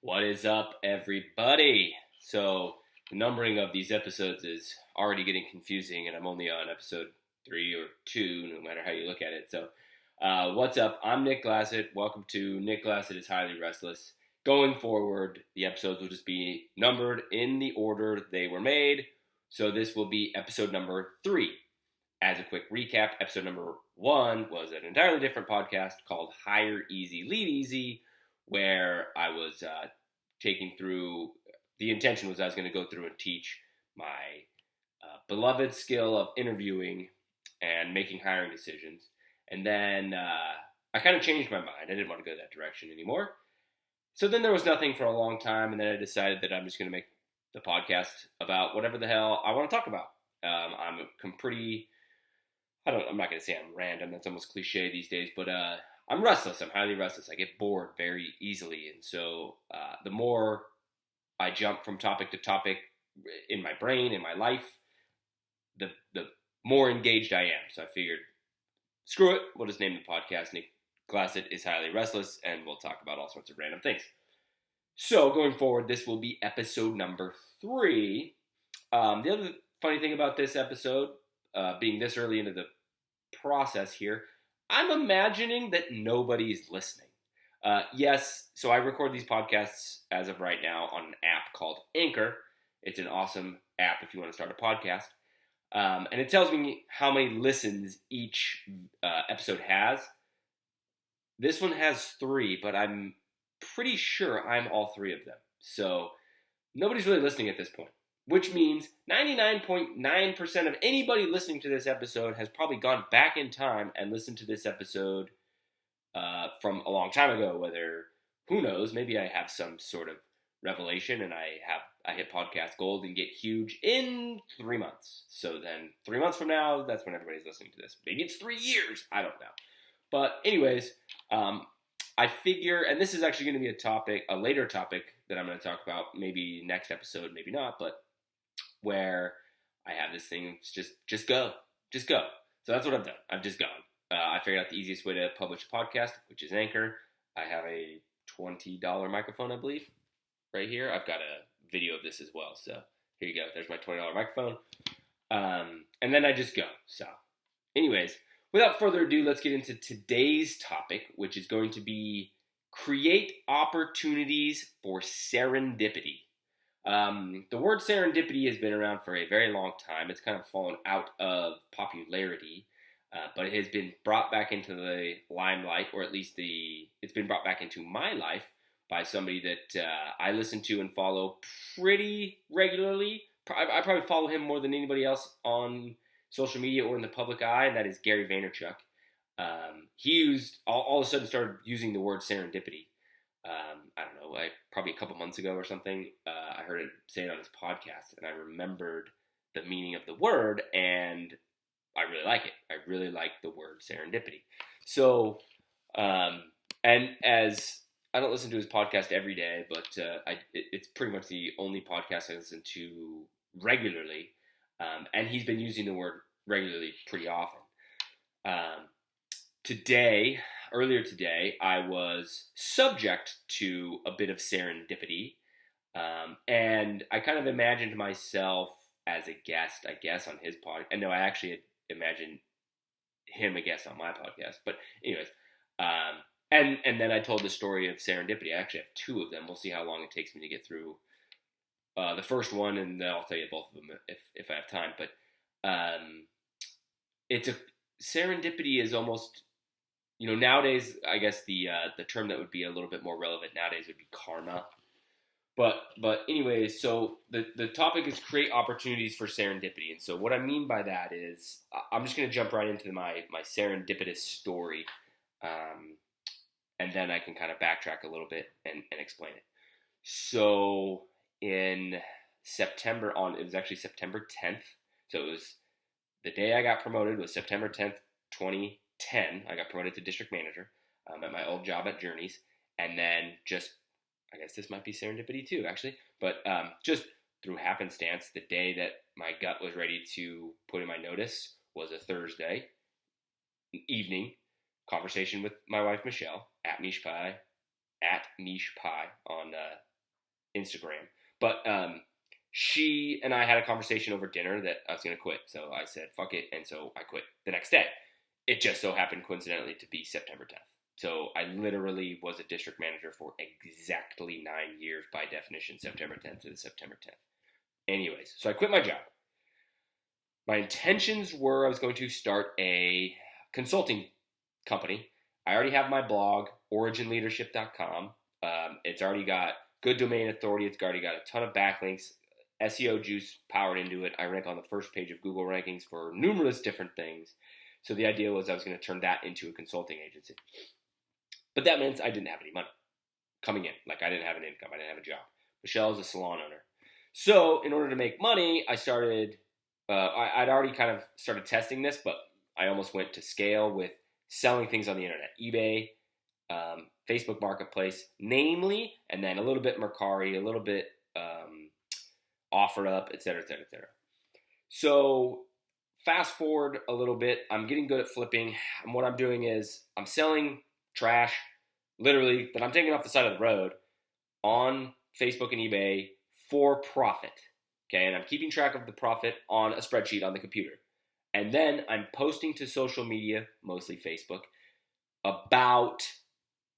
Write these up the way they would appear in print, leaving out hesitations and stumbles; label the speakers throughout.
Speaker 1: What is up, everybody? So, the numbering of these episodes is already getting confusing, and I'm only on episode 3 or 2, no matter how you look at it. So, what's up? I'm Nick Glassett. Welcome to Nick Glassett is Highly Restless. Going forward, the episodes will just be numbered in the order they were made. So, this will be episode number 3. As a quick recap, episode number 1 was an entirely different podcast called Hire Easy, Lead Easy, where I was taking through, the intention was I was going to go through and teach my beloved skill of interviewing and making hiring decisions. And then I kind of changed my mind. I didn't want to go that direction anymore. So then there was nothing for a long time, and then I decided that I'm just going to make the podcast about whatever the hell I want to talk about. I'm pretty, I'm not going to say I'm random. That's almost cliche these days, but I'm restless. I'm highly restless. I get bored very easily. And so the more I jump from topic to topic in my brain, in my life, the more engaged I am. So I figured, screw it. We'll just name the podcast Nick Glassett is Highly Restless, and we'll talk about all sorts of random things. So going forward, this will be episode number 3. The other funny thing about this episode, being this early into the process here, I'm imagining that nobody's listening. Yes, so I record these podcasts as of right now on an app called Anchor. It's an awesome app if you want to start a podcast. And it tells me how many listens each episode has. This one has 3, but I'm pretty sure I'm all 3 of them. So nobody's really listening at this point, which means 99.9% of anybody listening to this episode has probably gone back in time and listened to this episode from a long time ago, whether, who knows, maybe I have some sort of revelation and I hit podcast gold and get huge in 3 months. So then 3 months from now, that's when everybody's listening to this. Maybe it's 3 years. I don't know. But anyways, I figure, and this is actually going to be a later topic that I'm going to talk about, maybe next episode, maybe not, but where I have this thing, just go. So that's what I've done. I've just gone. I figured out the easiest way to publish a podcast, which is Anchor. I have a $20 microphone, I believe, right here. I've got a video of this as well. So here you go. There's my $20 microphone. And then I just go. So anyways, without further ado, let's get into today's topic, which is going to be create opportunities for serendipity. The word serendipity has been around for a very long time. It's kind of fallen out of popularity, but it has been brought back into the limelight, or at least it's been brought back into my life by somebody that I listen to and follow pretty regularly. I probably follow him more than anybody else on social media or in the public eye, and that is Gary Vaynerchuk. He all of a sudden started using the word serendipity. I don't know, probably a couple months ago or something, I heard it say it on his podcast, and I remembered the meaning of the word, and I really like it. I really like the word serendipity. So, and as I don't listen to his podcast every day, but it's pretty much the only podcast I listen to regularly, and he's been using the word regularly pretty often. Earlier today, I was subject to a bit of serendipity, and I kind of imagined myself as a guest, I guess, on his podcast. And no, I actually imagined him a guest on my podcast. But anyways, and then I told the story of serendipity. I actually have 2 of them. We'll see how long it takes me to get through the first one, and then I'll tell you both of them if I have time. But serendipity is almost, nowadays, I guess the term that would be a little bit more relevant nowadays would be karma. But anyways, so the topic is create opportunities for serendipity. And so what I mean by that is, I'm just going to jump right into my serendipitous story, and then I can kind of backtrack a little bit and explain it. So in September, it was actually September 10th. So it was the day I got promoted was September 10th, 2010. I got promoted to district manager at my old job at Journeys. And then I guess this might be serendipity too, actually. But just through happenstance, the day that my gut was ready to put in my notice was a Thursday evening conversation with my wife, Michelle, at Mish Pie on Instagram. But she and I had a conversation over dinner that I was going to quit. So I said, fuck it. And so I quit the next day. It just so happened coincidentally to be September 10th. So I literally was a district manager for exactly 9 years by definition, September 10th to September 10th. Anyways, so I quit my job. My intentions were I was going to start a consulting company. I already have my blog, originleadership.com. It's already got good domain authority. It's already got a ton of backlinks, SEO juice powered into it. I rank on the first page of Google rankings for numerous different things. So the idea was I was going to turn that into a consulting agency. But that meant I didn't have any money coming in. Like I didn't have an income. I didn't have a job. Michelle's a salon owner. So in order to make money, I started, I'd already kind of started testing this, but I almost went to scale with selling things on the internet, eBay, Facebook Marketplace, namely, and then a little bit Mercari, a little bit OfferUp, et cetera, et cetera, et cetera. So fast forward a little bit, I'm getting good at flipping, and what I'm doing is I'm selling trash, literally, that I'm taking off the side of the road on Facebook and eBay for profit, okay? And I'm keeping track of the profit on a spreadsheet on the computer. And then I'm posting to social media, mostly Facebook, about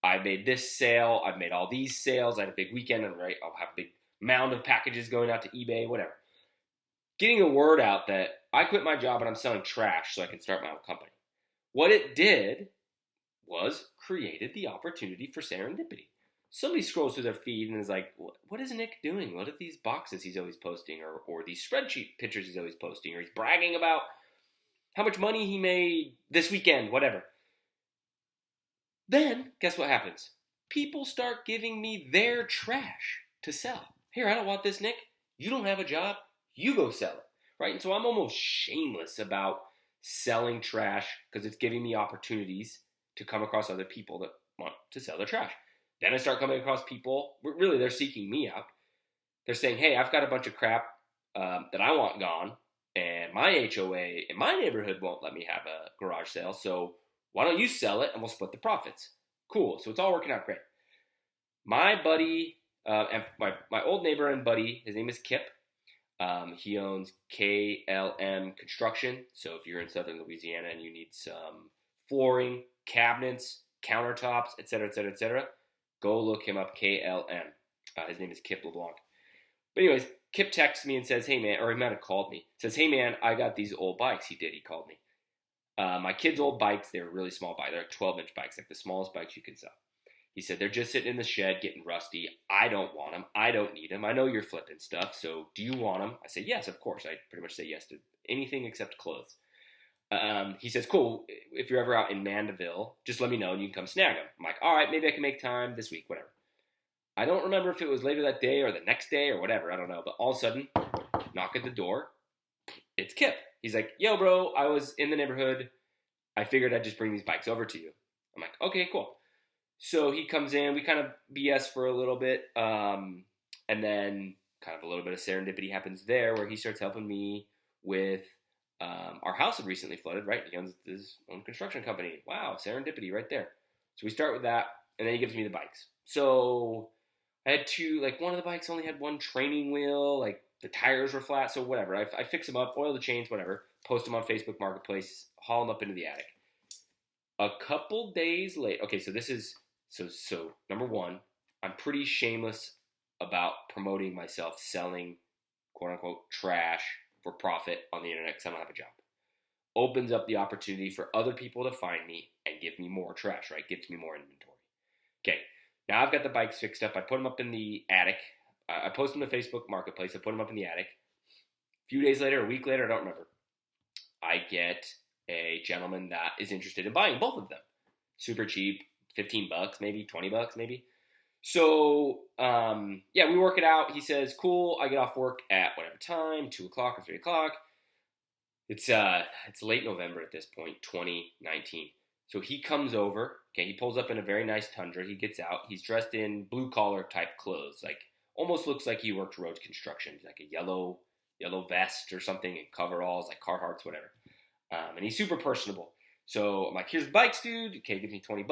Speaker 1: I made this sale, I've made all these sales, I had a big weekend, and right, I'll have a big mound of packages going out to eBay, whatever. Getting a word out that I quit my job and I'm selling trash so I can start my own company. What it did was created the opportunity for serendipity. Somebody scrolls through their feed and is like, what is Nick doing? What are these boxes he's always posting, or these spreadsheet pictures he's always posting, or he's bragging about how much money he made this weekend, whatever. Then, guess what happens? People start giving me their trash to sell. Here, I don't want this, Nick. You don't have a job. You go sell it, right? And so I'm almost shameless about selling trash because it's giving me opportunities to come across other people that want to sell their trash. Then I start coming across people, really they're seeking me out. They're saying, hey, I've got a bunch of crap that I want gone, and my HOA in my neighborhood won't let me have a garage sale, so why don't you sell it and we'll split the profits? Cool, so it's all working out great. My buddy, and my old neighbor and buddy, his name is Kip. He owns KLM Construction, so if you're in southern Louisiana and you need some flooring, cabinets, countertops, etc., etc., etc., go look him up, KLM. His name is Kip LeBlanc. But anyways, Kip texts me and says, hey man, or he might have called me. Says, hey man, I got these old bikes. He called me. My kids' old bikes, they were really small bikes. They're 12-inch bikes, like the smallest bikes you can sell. He said, they're just sitting in the shed getting rusty. I don't want them. I don't need them. I know you're flipping stuff, so do you want them? I said, yes, of course. I pretty much say yes to anything except clothes. He says, cool, if you're ever out in Mandeville, just let me know and you can come snag them. I'm like, all right, maybe I can make time this week, whatever. I don't remember if it was later that day or the next day or whatever, I don't know. But all of a sudden, knock at the door, it's Kip. He's like, yo, bro, I was in the neighborhood. I figured I'd just bring these bikes over to you. I'm like, okay, cool. So he comes in, we kind of BS for a little bit, and then kind of a little bit of serendipity happens there where he starts helping me with our house had recently flooded, right? He owns his own construction company. Wow, serendipity right there. So we start with that, and then he gives me the bikes. So I had two, like one of the bikes only had one training wheel, like the tires were flat, so whatever. I fix them up, oil the chains, whatever, post them on Facebook Marketplace, haul them up into the attic. A couple days later, okay, so this is, so number one, I'm pretty shameless about promoting myself selling, quote unquote, trash for profit on the internet because I don't have a job. Opens up the opportunity for other people to find me and give me more trash, right? Gives me more inventory. Okay, now I've got the bikes fixed up. I put them up in the attic. I post them to Facebook Marketplace. I put them up in the attic. A few days later, a week later, I don't remember, I get a gentleman that is interested in buying both of them. Super cheap, $15, maybe $20, maybe. So, we work it out. He says, cool, I get off work at whatever time, 2 o'clock or 3 o'clock. It's late November at this point, 2019. So he comes over, okay, he pulls up in a very nice Tundra. He gets out. He's dressed in blue-collar type clothes, like almost looks like he worked road construction, like a yellow vest or something and coveralls, like Carhartts, whatever. And he's super personable. So I'm like, here's the bikes, dude. Okay, give me $20.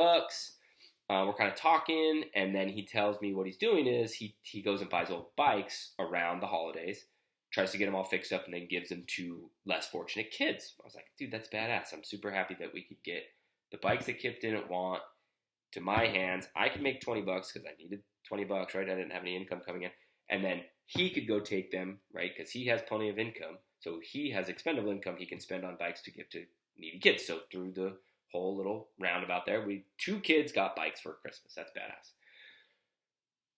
Speaker 1: we're kind of talking, and then he tells me what he's doing is he goes and buys old bikes around the holidays, tries to get them all fixed up, and then gives them to less fortunate kids. I was like, dude, that's badass. I'm super happy that we could get the bikes that Kip didn't want to my hands. I could make $20 because I needed $20, right? I didn't have any income coming in. And then he could go take them, right? Because he has plenty of income. So he has expendable income he can spend on bikes to give to needy kids. So through the whole little roundabout there, 2 kids got bikes for Christmas. That's badass.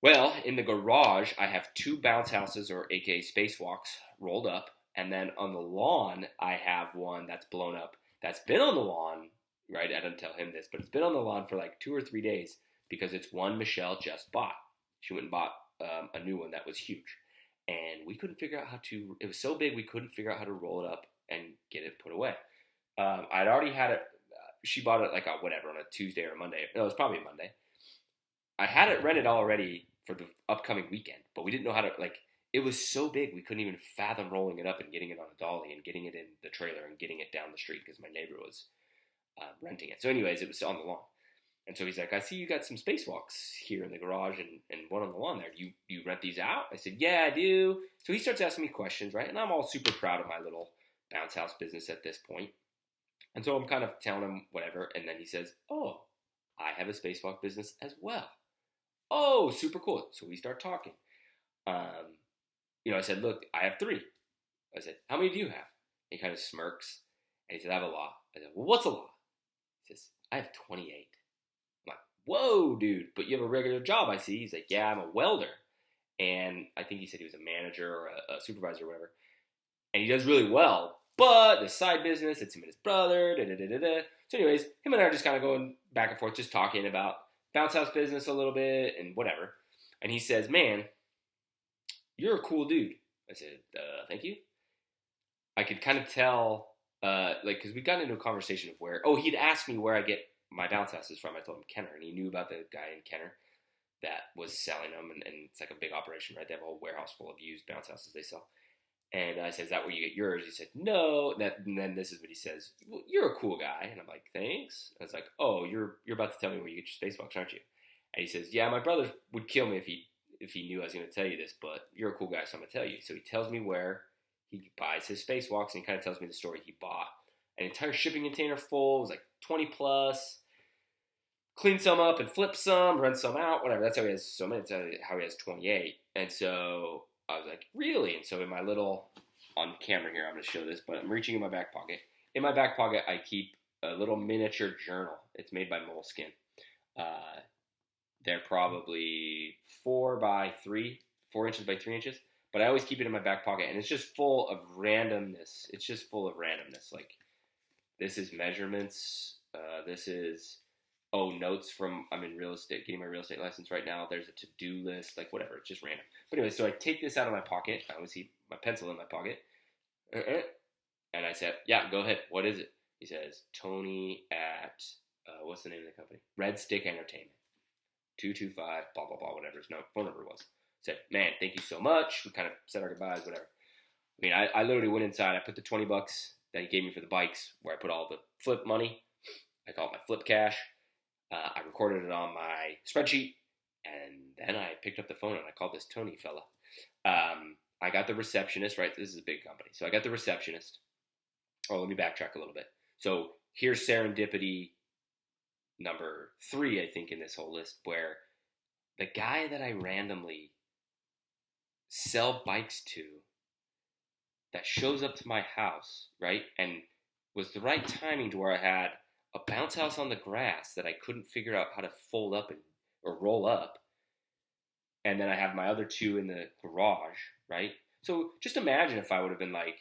Speaker 1: Well, in the garage, I have 2 bounce houses, or aka spacewalks, rolled up. And then on the lawn, I have one that's blown up. That's been on the lawn, right? I didn't tell him this, but it's been on the lawn for like 2 or 3 days because it's one Michelle just bought. She went and bought a new one that was huge. And we couldn't figure out how to, it was so big we couldn't figure out how to roll it up and get it put away. I'd already had it, she bought it like on a Tuesday or a Monday. No, it was probably a Monday. I had it rented already for the upcoming weekend, but we didn't know how to, it was so big we couldn't even fathom rolling it up and getting it on a dolly and getting it in the trailer and getting it down the street because my neighbor was renting it. So anyways, it was on the lawn. And so he's like, I see you got some spacewalks here in the garage and one on the lawn there. Do you rent these out? I said, yeah, I do. So he starts asking me questions, right? And I'm all super proud of my little bounce house business at this point. And so I'm kind of telling him whatever. And then he says, oh, I have a spacewalk business as well. Oh, super cool. So we start talking. I said, look, I have 3. I said, how many do you have? He kind of smirks. And he said, I have a lot. I said, well, what's a lot? He says, I have 28. I'm like, whoa, dude, but you have a regular job, I see. He's like, yeah, I'm a welder. And I think he said he was a manager or a supervisor or whatever. And he does really well. But the side business, it's him and his brother, da-da-da-da-da. So anyways, him and I are just kind of going back and forth, just talking about bounce house business a little bit and whatever. And he says, man, you're a cool dude. I said, thank you. I could kind of tell, because we got into a conversation of he'd asked me where I get my bounce houses from. I told him Kenner, and he knew about the guy in Kenner that was selling them, and it's like a big operation, right? They have a whole warehouse full of used bounce houses they sell. And I said, is that where you get yours? He said, no. And then this is what he says, well, you're a cool guy. And I'm like, thanks. And I was like, oh, you're about to tell me where you get your spacewalks, aren't you? And he says, yeah, my brother would kill me if he knew I was going to tell you this, but you're a cool guy, so I'm going to tell you. So he tells me where he buys his spacewalks, and he kind of tells me the story. He bought an entire shipping container full. It was like 20 plus. Cleaned some up and flipped some, rent some out, whatever. That's how he has so many. That's how he has 28. And so I was like, really? And so in my little, on camera here, I'm going to show this, but I'm reaching in my back pocket. In my back pocket, I keep a little miniature journal. It's made by Moleskin. They're probably 4 inches by 3 inches. But I always keep it in my back pocket, and it's just full of randomness. It's just full of randomness. Like, this is measurements. This is, notes from, I'm in real estate, getting my real estate license right now. There's a to-do list, like whatever. It's just random. But anyway, so I take this out of my pocket. I always keep my pencil in my pocket. And I said, yeah, go ahead. What is it? He says, Tony at, what's the name of the company? Red Stick Entertainment. 225, blah, blah, blah, whatever his phone number was. Said, man, thank you so much. We kind of said our goodbyes, whatever. I mean, I literally went inside. I put the $20 that he gave me for the bikes, where I put all the flip money. I call it my flip cash. I recorded it on my spreadsheet, and then I picked up the phone and I called this Tony fella. I got the receptionist, right? This is a big company. So I got the receptionist. Let me backtrack a little bit. So here's Serendipity number 3, I think, in this whole list, where the guy that I randomly sell bikes to that shows up to my house, right, and was the right timing to where I had a bounce house on the grass that I couldn't figure out how to fold up or roll up, and then I have my other 2 in the garage, right? So just imagine if I would have been like,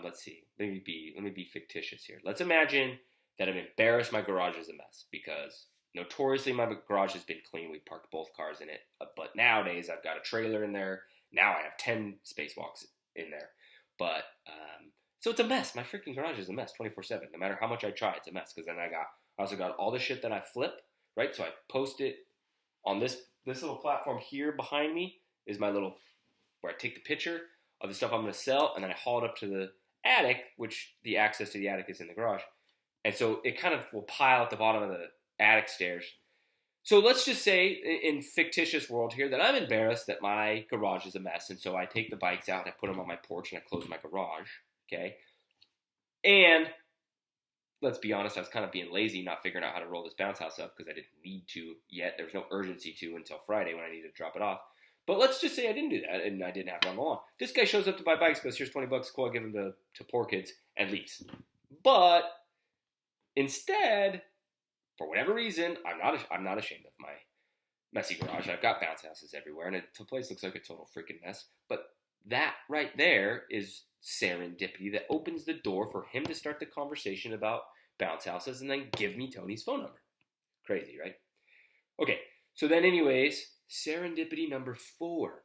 Speaker 1: let's see, let me be fictitious here. Let's imagine that I'm embarrassed my garage is a mess, because notoriously my garage has been clean. We parked both cars in it, but nowadays I've got a trailer in there. Now I have 10 spacewalks in there, but so it's a mess. My freaking garage is a mess 24/7. No matter how much I try, it's a mess, because then I also got all the shit that I flip, right? So I post it on this little platform here behind me is my little, where I take the picture of the stuff I'm going to sell, and then I haul it up to the attic, which the access to the attic is in the garage. And so it kind of will pile at the bottom of the attic stairs. So let's just say in fictitious world here that I'm embarrassed that my garage is a mess, and so I take the bikes out, I put them on my porch, and I close my garage. Okay, and let's be honest, I was kind of being lazy, not figuring out how to roll this bounce house up because I didn't need to yet. There was no urgency to until Friday when I needed to drop it off. But let's just say I didn't do that and I didn't have it on the lawn. This guy shows up to buy bikes, goes, here's $20, cool, I give him to poor kids, and leaves. But instead, for whatever reason, I'm not ashamed of my messy garage. I've got bounce houses everywhere, and the place looks like a total freaking mess. But that right there is serendipity that opens the door for him to start the conversation about bounce houses and then give me Tony's phone number. Crazy, right? Okay, so then anyways, serendipity number 4.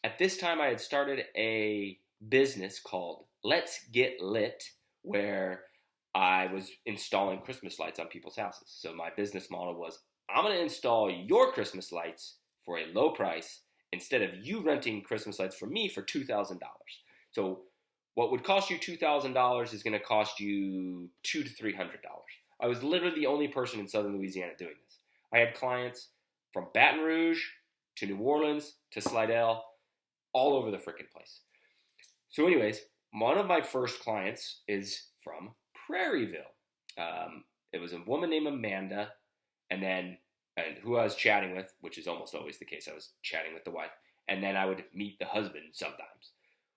Speaker 1: At this time, I had started a business called Let's Get Lit, where I was installing Christmas lights on people's houses. So my business model was, I'm going to install your Christmas lights for a low price instead of you renting Christmas lights from me for $2,000. So what would cost you $2,000 is going to cost you $200 to $300. I was literally the only person in Southern Louisiana doing this. I had clients from Baton Rouge to New Orleans to Slidell, all over the freaking place. So anyways, one of my first clients is from Prairieville. It was a woman named Amanda, and who I was chatting with, which is almost always the case. I was chatting with the wife, and then I would meet the husband sometimes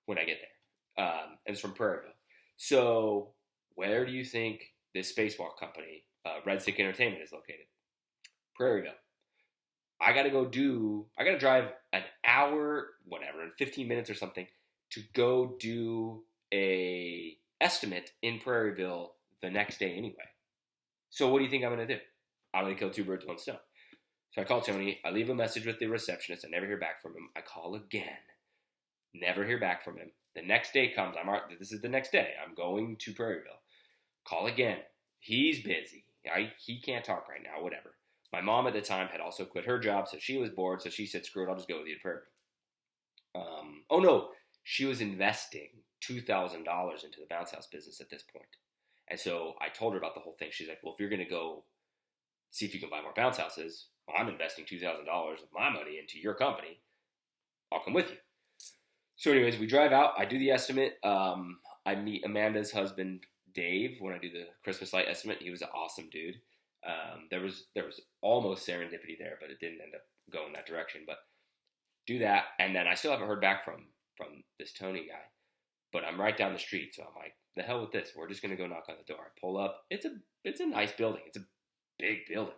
Speaker 1: when I get there. It was from Prairieville. So where do you think this spacewalk company, Red Stick Entertainment, is located? Prairieville. I got to drive an hour, whatever, in 15 minutes or something to go do a estimate in Prairieville the next day anyway. So what do you think I'm going to do? I'm going to kill 2 birds with 1 stone. So I call Tony. I leave a message with the receptionist. I never hear back from him. I call again. Never hear back from him. The next day comes. This is the next day. I'm going to Prairieville. Call again. He's busy. He can't talk right now. Whatever. My mom at the time had also quit her job, so she was bored. So she said, "Screw it. I'll just go with you to Prairieville." Oh no, she was investing $2,000 into the bounce house business at this point. And so I told her about the whole thing. She's like, "Well, if you're going to go see if you can buy more bounce houses, I'm investing $2,000 of my money into your company. I'll come with you." So anyways, we drive out. I do the estimate. I meet Amanda's husband, Dave, when I do the Christmas light estimate. He was an awesome dude. There was almost serendipity there, but it didn't end up going that direction. But do that, and then I still haven't heard back from this Tony guy. But I'm right down the street, so I'm like, the hell with this. We're just gonna go knock on the door. I pull up. It's a nice building. It's a big building.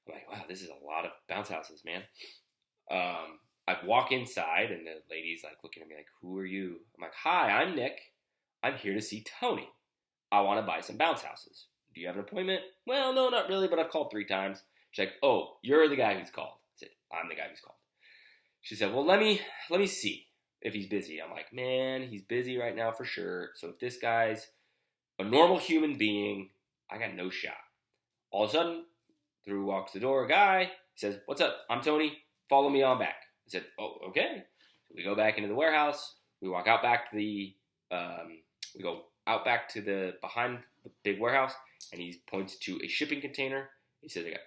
Speaker 1: I'm like, wow, this is a lot of bounce houses, man. I walk inside, and the lady's like looking at me like, "Who are you?" I'm like, "Hi, I'm Nick. I'm here to see Tony. I want to buy some bounce houses. Do you have an appointment?" "Well, no, not really, but I've called 3 times. She's like, "Oh, you're the guy who's called." I said, "I'm the guy who's called." She said, "Well, let me see if he's busy." I'm like, "Man, he's busy right now for sure. So if this guy's a normal human being, I got no shot." All of a sudden, through walks the door a guy. He says, "What's up? I'm Tony. Follow me on back." I said, "Oh, okay." So we go back into the warehouse. We walk out back to behind the big warehouse, and he points to a shipping container. He says, "I got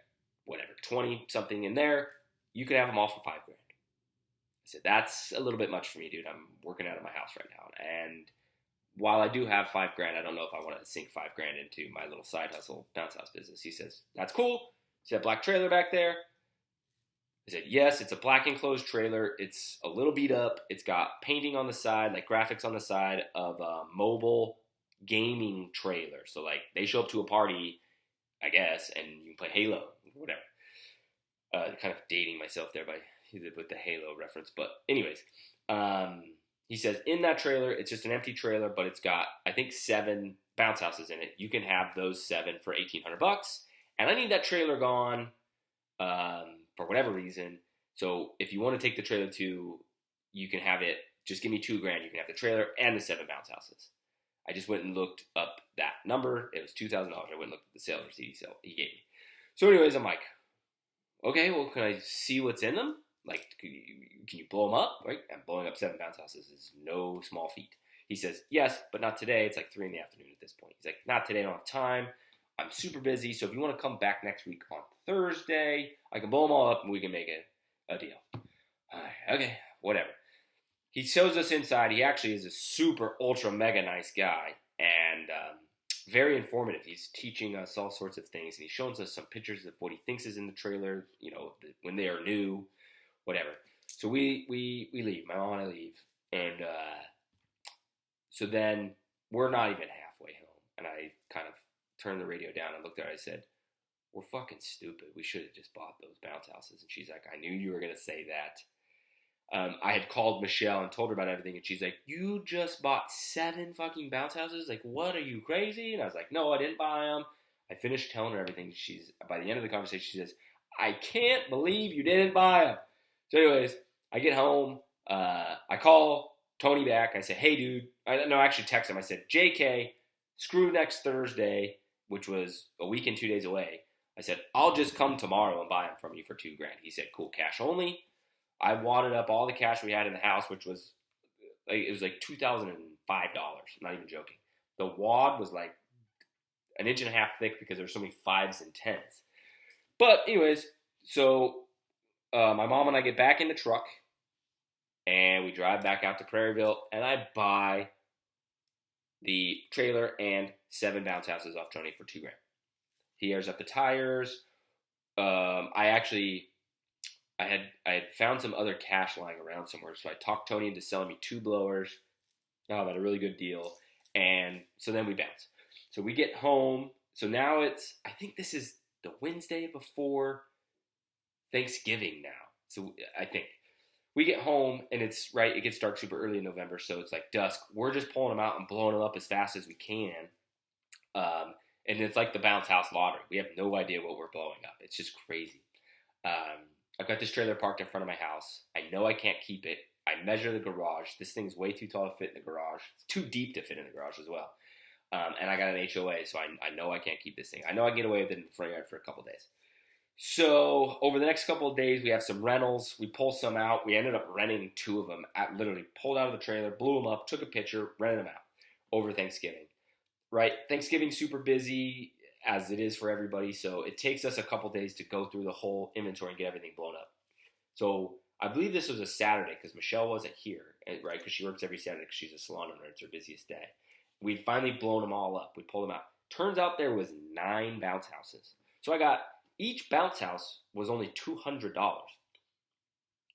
Speaker 1: whatever, 20 something in there. You can have them all for $5,000. I said, "That's a little bit much for me, dude. I'm working out of my house right now, and while I do have $5,000, I don't know if I want to sink $5,000 into my little side hustle bounce house business." He says, "That's cool. See that black trailer back there?" I said, "Yes, it's a black enclosed trailer. It's a little beat up. It's got painting on the side, like graphics on the side of a mobile gaming trailer. So like they show up to a party, I guess, and you can play Halo, whatever." Kind of dating myself there with the Halo reference. But anyways, he says in that trailer, it's just an empty trailer, but it's got, I think, 7 bounce houses in it. You can have those 7 for $1,800. And I need that trailer gone for whatever reason. So if you want to take the trailer too, you can have it. Just give me $2,000. You can have the trailer and the 7 bounce houses. I just went and looked up that number. It was $2,000. I went and looked at the sales receipt he gave me. So anyways, I'm like, okay, well, can I see what's in them? Like, can you blow them up? Right? And blowing up 7 bounce houses is no small feat. He says, "Yes, but not today. It's like 3 in the afternoon at this point." He's like, "Not today. I don't have time. I'm super busy. So if you want to come back next week on Thursday. I can blow them all up and we can make a deal. Okay, whatever. He shows us inside. He actually is a super, ultra, mega nice guy and very informative. He's teaching us all sorts of things, and he's showing us some pictures of what he thinks is in the trailer, when they are new, whatever. So we leave. My mom and I leave. And so then we're not even halfway home. And I kind of turned the radio down and looked at her. I said, we're fucking stupid. We should have just bought those bounce houses. And she's like, I knew you were going to say that. I had called Michelle and told her about everything, and she's like, you just bought 7 fucking bounce houses? Like, what, are you crazy? And I was like, no, I didn't buy them. I finished telling her everything. By the end of the conversation, she says, I can't believe you didn't buy them. So anyways, I get home. I call Tony back. I say, hey, dude. I actually text him. I said, JK, screw next Thursday, which was a week and 2 days away. I said, I'll just come tomorrow and buy them from you for $2,000. He said, cool, cash only. I wadded up all the cash we had in the house, which was like $2,005. I'm not even joking. The wad was like an inch and a half thick because there were so many 5s and 10s. But anyways, so my mom and I get back in the truck, and we drive back out to Prairieville, and I buy the trailer and 7 bounce houses off Tony for $2,000. He airs up the tires. I had found some other cash lying around somewhere, so I talked Tony into selling me 2 blowers at a really good deal, and so then we bounce. So we get home. So now I think this is the Wednesday before Thanksgiving now. So I think we get home, and it gets dark super early in November, so it's like dusk. We're just pulling them out and blowing them up as fast as we can. And it's like the bounce house lottery. We have no idea what we're blowing up. It's just crazy. I've got this trailer parked in front of my house. I know I can't keep it. I measure the garage. This thing's way too tall to fit in the garage. It's too deep to fit in the garage as well. And I got an HOA, so I know I can't keep this thing. I know I can get away with it in the front yard for a couple days. So over the next couple of days, we have some rentals. We pull some out. We ended up renting 2 of them. Literally pulled out of the trailer, blew them up, took a picture, rented them out over Thanksgiving. Right? Thanksgiving's super busy, as it is for everybody, so it takes us a couple days to go through the whole inventory and get everything blown up. So I believe this was a Saturday because Michelle wasn't here, right? Because she works every Saturday because she's a salon owner. It's her busiest day. We'd finally blown them all up. We pulled them out. Turns out there was 9 bounce houses. So each bounce house was only $200.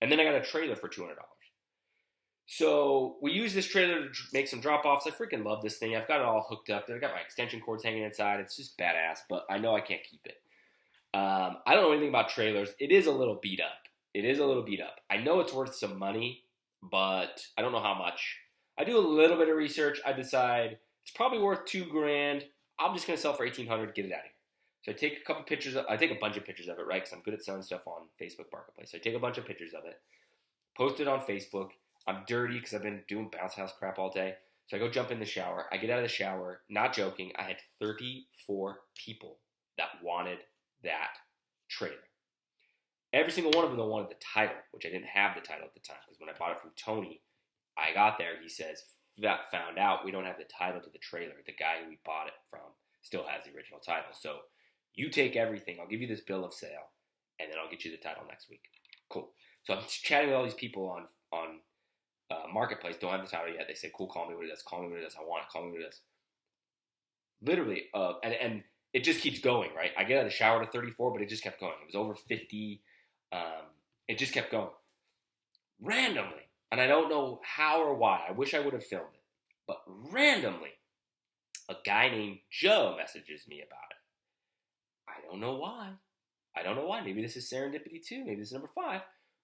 Speaker 1: And then I got a trailer for $200. So we use this trailer to make some drop-offs. I freaking love this thing. I've got it all hooked up. I got my extension cords hanging inside. It's just badass, but I know I can't keep it. I don't know anything about trailers. It is a little beat up. I know it's worth some money, but I don't know how much. I do a little bit of research. I decide it's probably worth $2,000. I'm just going to sell it for $1,800, get it out of here. So I take I take a bunch of pictures of it, right? Because I'm good at selling stuff on Facebook Marketplace. So I take a bunch of pictures of it, post it on Facebook. I'm dirty because I've been doing bounce house crap all day. So I go jump in the shower. I get out of the shower. Not joking. I had 34 people that wanted that trailer. Every single one of them wanted the title, which I didn't have the title at the time. Because when I bought it from Tony, I got there. He says, found out we don't have the title to the trailer. The guy who we bought it from still has the original title. So you take everything. I'll give you this bill of sale. And then I'll get you the title next week. Cool. So I'm chatting with all these people on Marketplace, don't have the title yet. They say, cool, call me what it is. Call me what it is. I want it. Call me what it is. Literally, and it just keeps going, right? I get out of the shower to 34, but it just kept going. It was over 50. It just kept going. Randomly, and I don't know how or why. I wish I would have filmed it. But randomly, a guy named Joe messages me about it. I don't know why. Maybe this is Serendipity too. Maybe this is number 5.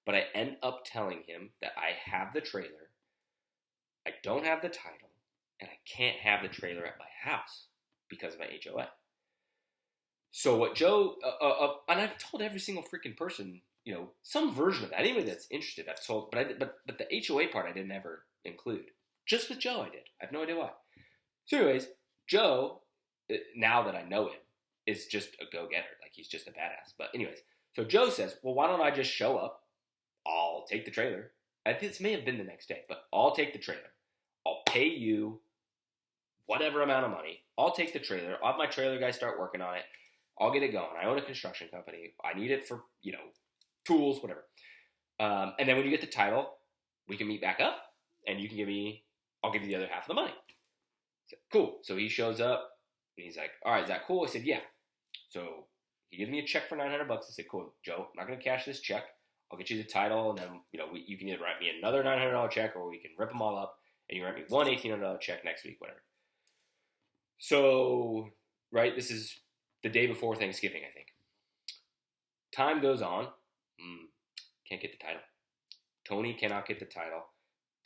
Speaker 1: But I end up telling him that I have the trailer, I don't have the title, and I can't have the trailer at my house because of my HOA. So what Joe, and I've told every single freaking person, some version of that. Anybody that's interested, I've told, but the HOA part I didn't ever include. Just with Joe I did. I have no idea why. So anyways, Joe, now that I know him, is just a go-getter. Like, he's just a badass. But anyways, so Joe says, well, why don't I just show up? I'll take the trailer. This may have been the next day, but I'll take the trailer. I'll pay you whatever amount of money. I'll take the trailer. I'll have my trailer guy start working on it. I'll get it going. I own a construction company. I need it for, tools, whatever. And then when you get the title, we can meet back up, and you can I'll give you the other half of the money. I said, cool. So he shows up, and he's like, all right, is that cool? I said, yeah. So he gives me a check for $900. I said, cool, Joe, I'm not going to cash this check. I'll get you the title, and then, you can either write me another $900 check, or we can rip them all up, and you write me one $1,800 check next week, whatever. So, right, this is the day before Thanksgiving, I think. Time goes on. Can't get the title. Tony cannot get the title.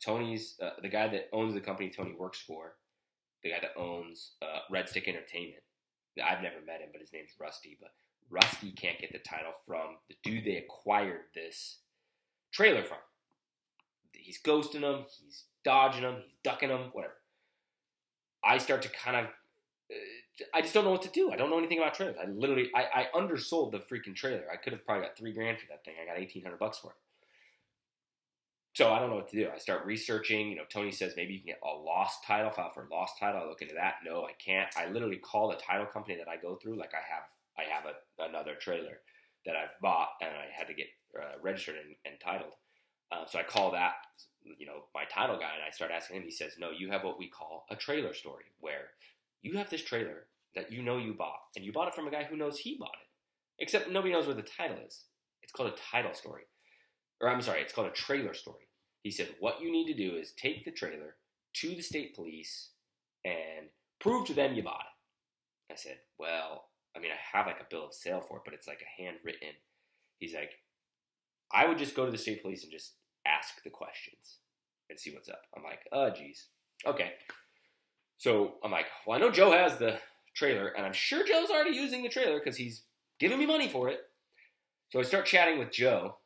Speaker 1: Tony's, the guy that owns the company Tony works for, the guy that owns Red Stick Entertainment. I've never met him, but his name's Rusty. But Rusty can't get the title from the dude they acquired this trailer from. He's ghosting him. He's dodging him. He's ducking him. Whatever. I start to kind of, I just don't know what to do. I don't know anything about trailers. I undersold the freaking trailer. I could have probably got $3,000 for that thing. I got $1,800 for it. So I don't know what to do. I start researching. Tony says maybe you can get a lost title, file for a lost title. I look into that. No, I can't. I literally call the title company that I go through. Like I have another trailer that I've bought, and I had to get registered and titled. So I call that, my title guy, and I start asking him. He says, no, you have what we call a trailer story, where you have this trailer that you bought, and you bought it from a guy who knows he bought it. Except nobody knows where the title is. It's called a title story. Or I'm sorry, it's called a trailer story. He said, what you need to do is take the trailer to the state police and prove to them you bought it. I said, well, I have like a bill of sale for it, but it's like a handwritten. He's like, I would just go to the state police and just ask the questions and see what's up. I'm like, oh, geez. Okay. So I'm like, well, I know Joe has the trailer, and I'm sure Joe's already using the trailer because he's giving me money for it. So I start chatting with Joe,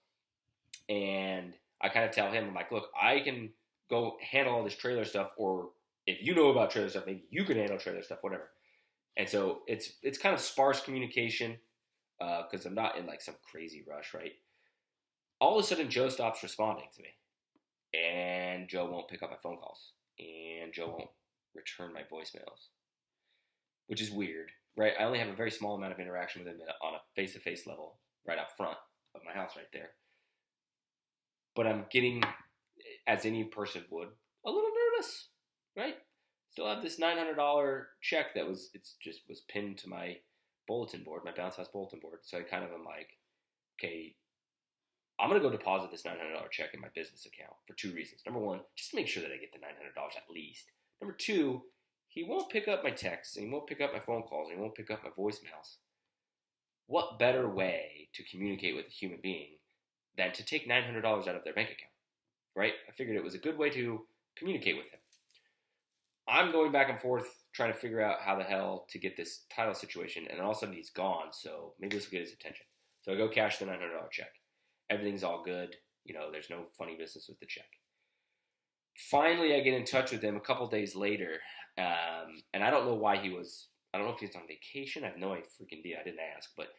Speaker 1: and I kind of tell him, I'm like, look, I can go handle all this trailer stuff, or if you know about trailer stuff, maybe you can handle trailer stuff, whatever. And so it's kind of sparse communication because I'm not in like some crazy rush, right? All of a sudden, Joe stops responding to me, and Joe won't pick up my phone calls, and Joe won't return my voicemails, which is weird, right? I only have a very small amount of interaction with him on a face-to-face level right up front of my house right there. But I'm getting, as any person would, a little nervous, right? Still have this $900 check that was pinned to my bulletin board, my bounce house bulletin board. So I kind of am like, okay, I'm going to go deposit this $900 check in my business account for two reasons. Number one, just to make sure that I get the $900 at least. Number two, he won't pick up my texts, and he won't pick up my phone calls, and he won't pick up my voicemails. What better way to communicate with a human being than to take $900 out of their bank account, right? I figured it was a good way to communicate with him. I'm going back and forth trying to figure out how the hell to get this title situation, and all of a sudden he's gone, so maybe this will get his attention. So I go cash the $900 check. Everything's all good. There's no funny business with the check. Finally, I get in touch with him a couple days later, and I don't know why I don't know if he was on vacation. I have no freaking idea. I didn't ask, but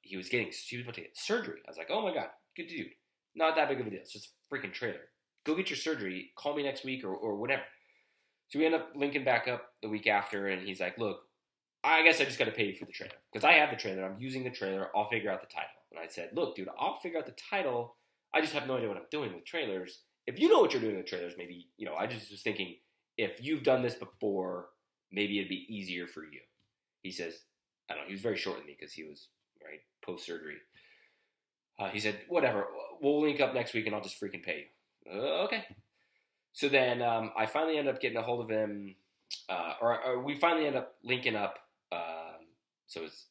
Speaker 1: he was about to get surgery. I was like, oh my God, good dude. Not that big of a deal. It's just a freaking trailer. Go get your surgery. Call me next week or whatever. So we end up linking back up the week after, and he's like, look, I guess I just got to pay you for the trailer. Because I have the trailer. I'm using the trailer. I'll figure out the title. And I said, look, dude, I'll figure out the title. I just have no idea what I'm doing with trailers. If you know what you're doing with trailers, maybe, I just was thinking, if you've done this before, maybe it'd be easier for you. He says, I don't know, he was very short with me because he was, right, post-surgery. He said, whatever, we'll link up next week and I'll just freaking pay you. Okay. So then I finally end up getting a hold of him, or we finally end up linking up. So it's,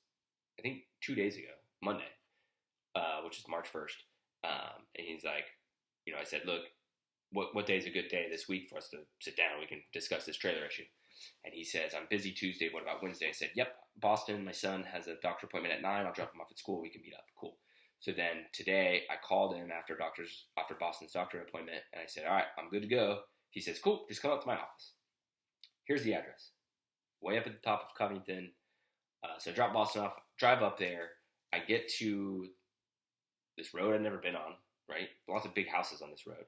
Speaker 1: I think, 2 days ago, Monday, which is March 1st. And he's like, I said, look, what day is a good day this week for us to sit down? We can discuss this trailer issue. And he says, I'm busy Tuesday. What about Wednesday? I said, yep, Boston. My son has a doctor appointment at 9. I'll drop him off at school. We can meet up. Cool. So then today I called him after Boston's doctor appointment, and I said, all right, I'm good to go. He says, cool, just come up to my office. Here's the address. Way up at the top of Covington. So I drop Boston off, drive up there. I get to this road I'd never been on, right? Lots of big houses on this road.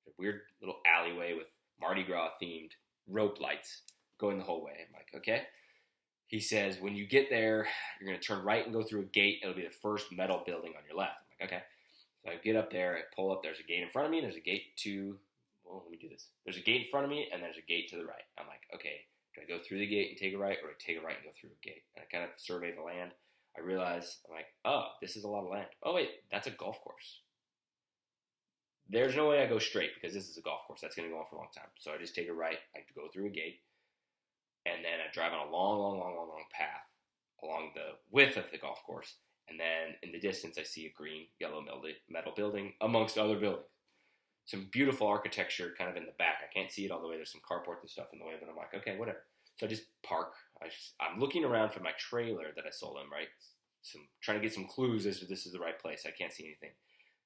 Speaker 1: A weird little alleyway with Mardi Gras themed rope lights going the whole way. I'm like, okay. he says, when you get there, you're going to turn right and go through a gate. It'll be the first metal building on your left. I'm like, okay. So I get up there, I pull up, there's a gate in front of me, there's a gate let me do this. There's a gate in front of me, and there's a gate to the right. I'm like, okay, do I go through the gate and take a right, or do I take a right and go through a gate? And I kind of survey the land. I realize, I'm like, oh, this is a lot of land. Oh, wait, that's a golf course. There's no way I go straight because this is a golf course. That's going to go on for a long time. So I just take a right, I go through a gate, and then I drive on a long path along the width of the golf course. And then in the distance, I see a green, yellow metal building amongst other buildings. Some beautiful architecture kind of in the back. I can't see it all the way. There's some carports and stuff in the way, but I'm like, okay, whatever. So I just park. I'm looking around for my trailer that I sold him, right? Trying to get some clues as to this is the right place. I can't see anything.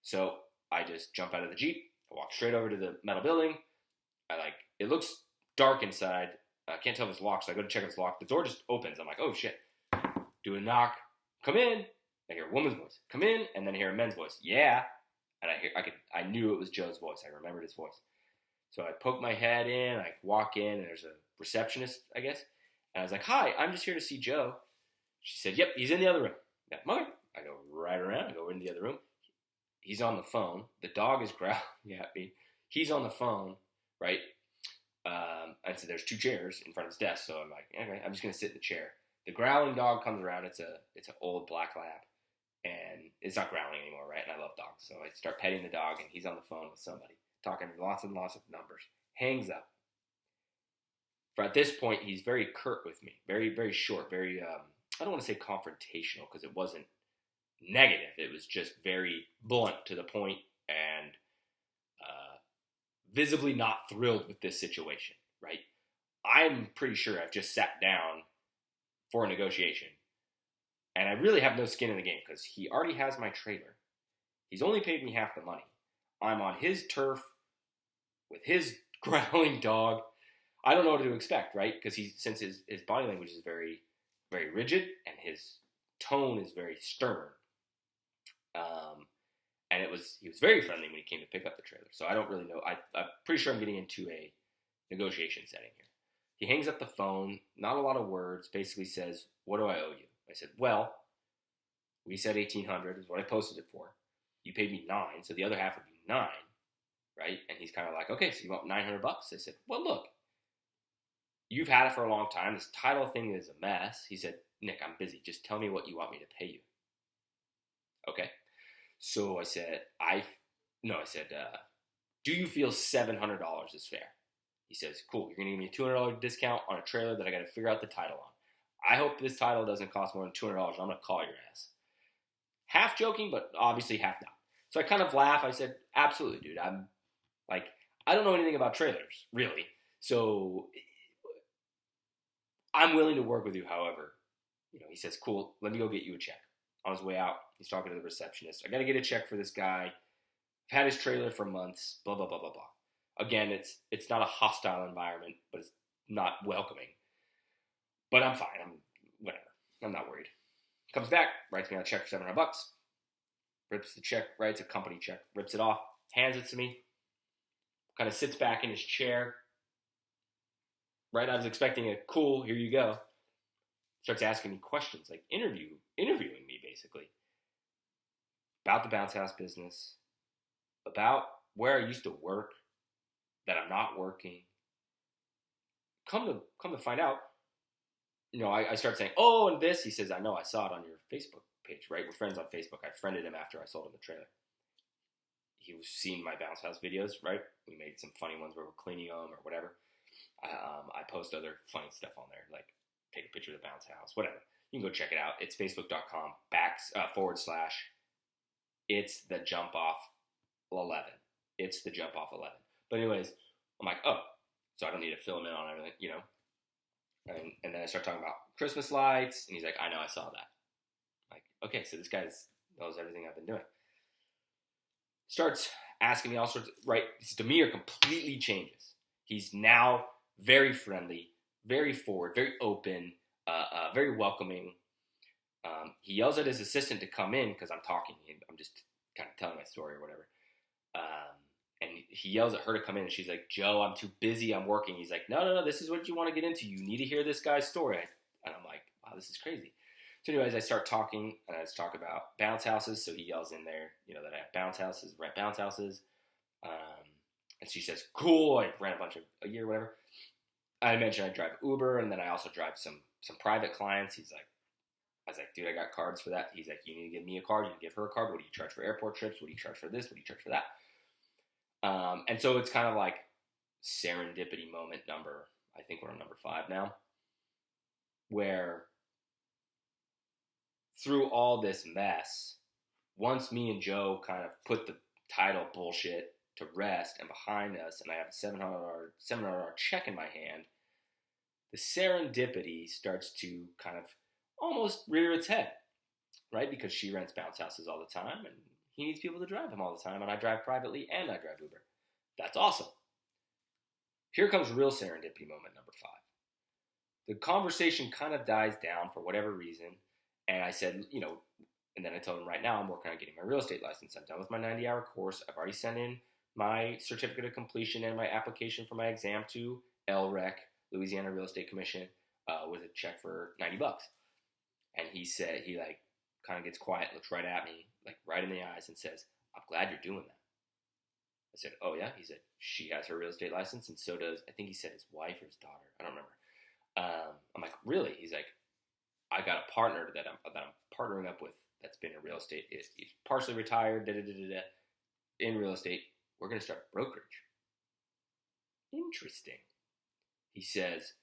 Speaker 1: So I just jump out of the Jeep. I walk straight over to the metal building. It looks dark inside. I can't tell if it's locked, so I go to check if it's locked. The door just opens. I'm like, oh shit. Do a knock. Come in. I hear a woman's voice. Come in, and then I hear a men's voice. Yeah. And I knew it was Joe's voice. I remembered his voice. So I poke my head in, I walk in, and there's a receptionist, I guess. And I was like, hi, I'm just here to see Joe. She said, yep, he's in the other room. Yeah, okay. I go right around, I go in the other room. He's on the phone. The dog is growling at me. He's on the phone, right? And so there's two chairs in front of his desk. So I'm like, okay, I'm just going to sit in the chair. The growling dog comes around. It's an old black lab. And it's not growling anymore, right? And I love dogs. So I start petting the dog, and he's on the phone with somebody, talking lots and lots of numbers. Hangs up. For at this point, he's very curt with me. Very, very short. Very, I don't want to say confrontational, because it wasn't negative. It was just very blunt to the point and visibly not thrilled with this situation, right? I'm pretty sure I've just sat down for a negotiation. And I really have no skin in the game because he already has my trailer. He's only paid me half the money. I'm on his turf with his growling dog. I don't know what to expect, right? Because since his body language is very, very rigid and his tone is very stern. And he was very friendly when he came to pick up the trailer. So I don't really know. I'm pretty sure I'm getting into a negotiation setting here. He hangs up the phone, not a lot of words, basically says, what do I owe you? I said, well, we said $1,800 is what I posted it for. You paid me $9, so the other half would be $9, right? And he's kind of like, okay, so you want $900? I said, well, look, you've had it for a long time. This title thing is a mess. He said, Nick, I'm busy. Just tell me what you want me to pay you. Okay. So I said, do you feel $700 is fair? He says, cool, you're going to give me a $200 discount on a trailer that I got to figure out the title on. I hope this title doesn't cost more than $200. I'm going to call your ass. Half joking, but obviously half not. So I kind of laugh. I said, absolutely, dude. I don't know anything about trailers, really. So I'm willing to work with you, however. He says, cool, let me go get you a check. On his way out, he's talking to the receptionist. I got to get a check for this guy. I've had his trailer for months, blah, blah, blah, blah, blah. Again, it's not a hostile environment, but it's not welcoming. But I'm fine. Whatever. I'm not worried. Comes back, writes me on a check for $700. Rips the check, writes a company check, rips it off, hands it to me. Kind of sits back in his chair. Right, I was expecting a cool, here you go. Starts asking me questions, like interviewing me, basically. About the bounce house business. About where I used to work. That I'm not working. Come to find out, I start saying, oh, and this. He says, I know, I saw it on your Facebook page, right? We're friends on Facebook. I friended him after I sold him the trailer. He was seeing my bounce house videos, right? We made some funny ones where we're cleaning them or whatever. I post other funny stuff on there, like take a picture of the bounce house, whatever. You can go check it out. It's facebook.com / it's the jump off 11. It's the jump off 11. But anyways, I'm like, oh, so I don't need to fill him in on everything, And then I start talking about Christmas lights, and he's like, I know, I saw that. I'm like, okay, so this guy knows everything I've been doing. Starts asking me all sorts of, right, his demeanor completely changes. He's now very friendly, very forward, very open, very welcoming. He yells at his assistant to come in because I'm talking. I'm just kind of telling my story or whatever. And he yells at her to come in, and she's like, Joe, I'm too busy, I'm working. He's like, no, this is what you want to get into. You need to hear this guy's story. And I'm like, this is crazy. So anyways, I start talking, and I just talk about bounce houses. So he yells in there, that I have bounce houses, rent bounce houses. And she says, cool, I rent a bunch a year, whatever. I mentioned I drive Uber, and then I also drive some private clients. I was like, dude, I got cards for that. He's like, you need to give me a card. You need to give her a card. What do you charge for airport trips? What do you charge for this? What do you charge for that? And so it's kind of like serendipity moment number, I think we're on number 5 now, where through all this mess, once me and Joe kind of put the title bullshit to rest and behind us, and I have a $700 check in my hand, the serendipity starts to kind of almost rear its head, right? Because she rents bounce houses all the time, and he needs people to drive him all the time, and I drive privately and I drive Uber. That's awesome. Here comes real serendipity moment number 5. The conversation kind of dies down for whatever reason, and I said, and then I told him right now I'm working on getting my real estate license. I'm done with my 90-hour course. I've already sent in my certificate of completion and my application for my exam to LREC, Louisiana Real Estate Commission, with a check for $90. And he said, he kind of gets quiet, looks right at me, right in the eyes, and says, I'm glad you're doing that. I said, oh yeah? He said, she has her real estate license, and so does, I think he said his wife or his daughter. I don't remember. I'm like, really? He's like, I got a partner that I'm partnering up with that's been in real estate. He's partially retired, in real estate. We're going to start a brokerage. Interesting. He says,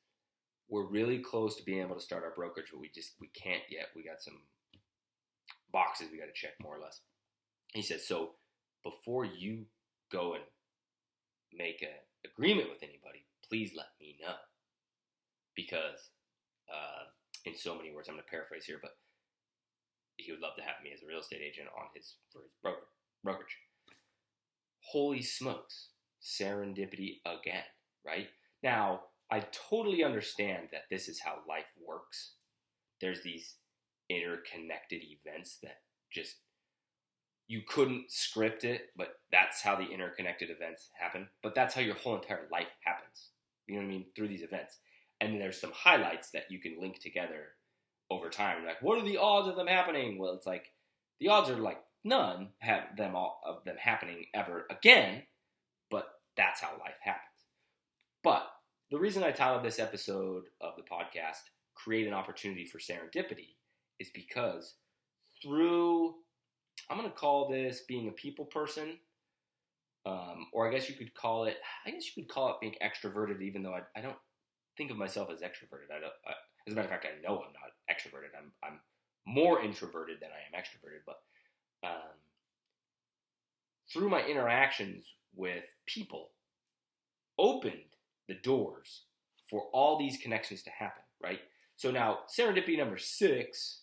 Speaker 1: we're really close to being able to start our brokerage, but we can't yet. We got some boxes we got to check, more or less. He says, so before you go and make an agreement with anybody, please let me know. Because, in so many words, I'm going to paraphrase here, but he would love to have me as a real estate agent for his brokerage. Holy smokes, serendipity again, right? Now, I totally understand that this is how life works. There's these interconnected events that just, you couldn't script it, but that's how the interconnected events happen. But that's how your whole entire life happens. You know what I mean? Through these events. And there's some highlights that you can link together over time. Like, what are the odds of them happening? Well, it's like, the odds are like none of them happening ever again, but that's how life happens. But the reason I titled this episode of the podcast, Create an Opportunity for Serendipity, is because through, I'm going to call this being a people person, or I guess you could call it being extroverted, even though I don't think of myself as extroverted. As a matter of fact, I know I'm not extroverted. I'm more introverted than I am extroverted, but through my interactions with people, opened the doors for all these connections to happen, right? So now, serendipity number 6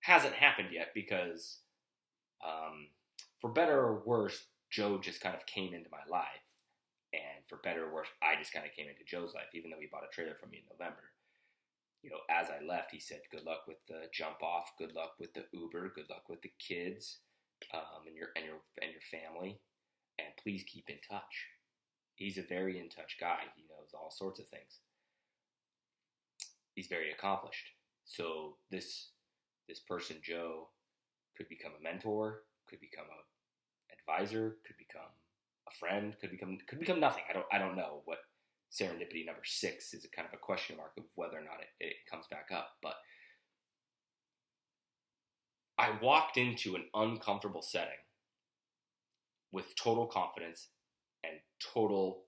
Speaker 1: hasn't happened yet because, for better or worse, Joe just kind of came into my life. And for better or worse, I just kind of came into Joe's life, even though he bought a trailer from me in November. As I left, he said, good luck with the jump off, good luck with the Uber, good luck with the kids, and your family, and please keep in touch. He's a very in touch guy. He knows all sorts of things. He's very accomplished. So this person, Joe, could become a mentor, could become an advisor, could become a friend, could become nothing. I don't know what serendipity number 6 is, a kind of a question mark of whether or not it comes back up. But I walked into an uncomfortable setting with total confidence and total,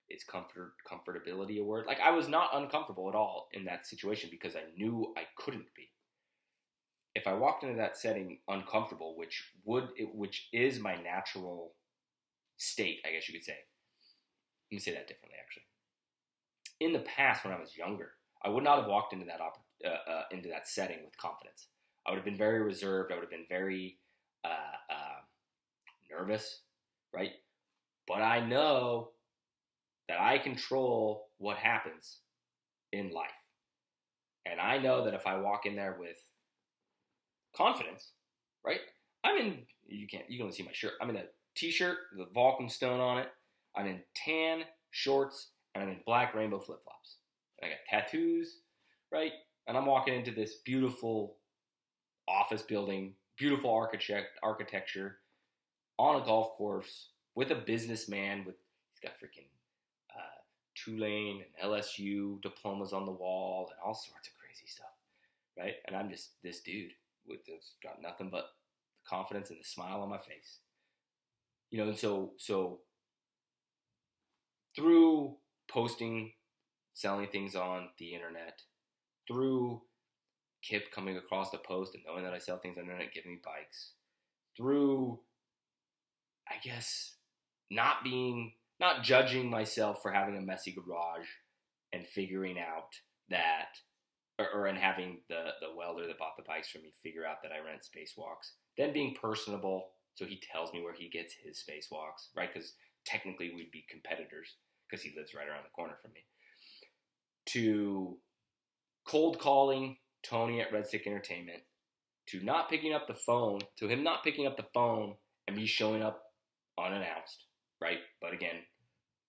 Speaker 1: is comfortability a word? Like, I was not uncomfortable at all in that situation because I knew I couldn't be. If I walked into that setting uncomfortable, which is my natural state, I guess you could say. Let me say that differently, actually. In the past, when I was younger, I would not have walked into that setting with confidence. I would have been very reserved. I would have been very nervous, right? But I know that I control what happens in life. And I know that if I walk in there with confidence, right? You can only see my shirt. I'm in a t-shirt with a Vulcan stone on it. I'm in tan shorts, and I'm in black rainbow flip-flops. And I got tattoos, right? And I'm walking into this beautiful office building, beautiful architecture on a golf course with a businessman he's got freaking Tulane and LSU diplomas on the wall and all sorts of crazy stuff, right? And I'm just this dude that's got nothing but the confidence and the smile on my face. And so through posting, selling things on the internet, through Kip coming across the post and knowing that I sell things on the internet, giving me bikes, through, I guess, not judging myself for having a messy garage and figuring out that, and having the welder that bought the bikes for me figure out that I rent spacewalks, then being personable, so he tells me where he gets his spacewalks, right? Because technically we'd be competitors because he lives right around the corner from me. To cold calling Tony at Red Stick Entertainment, to not picking up the phone, to him not picking up the phone and me showing up unannounced, right? But again,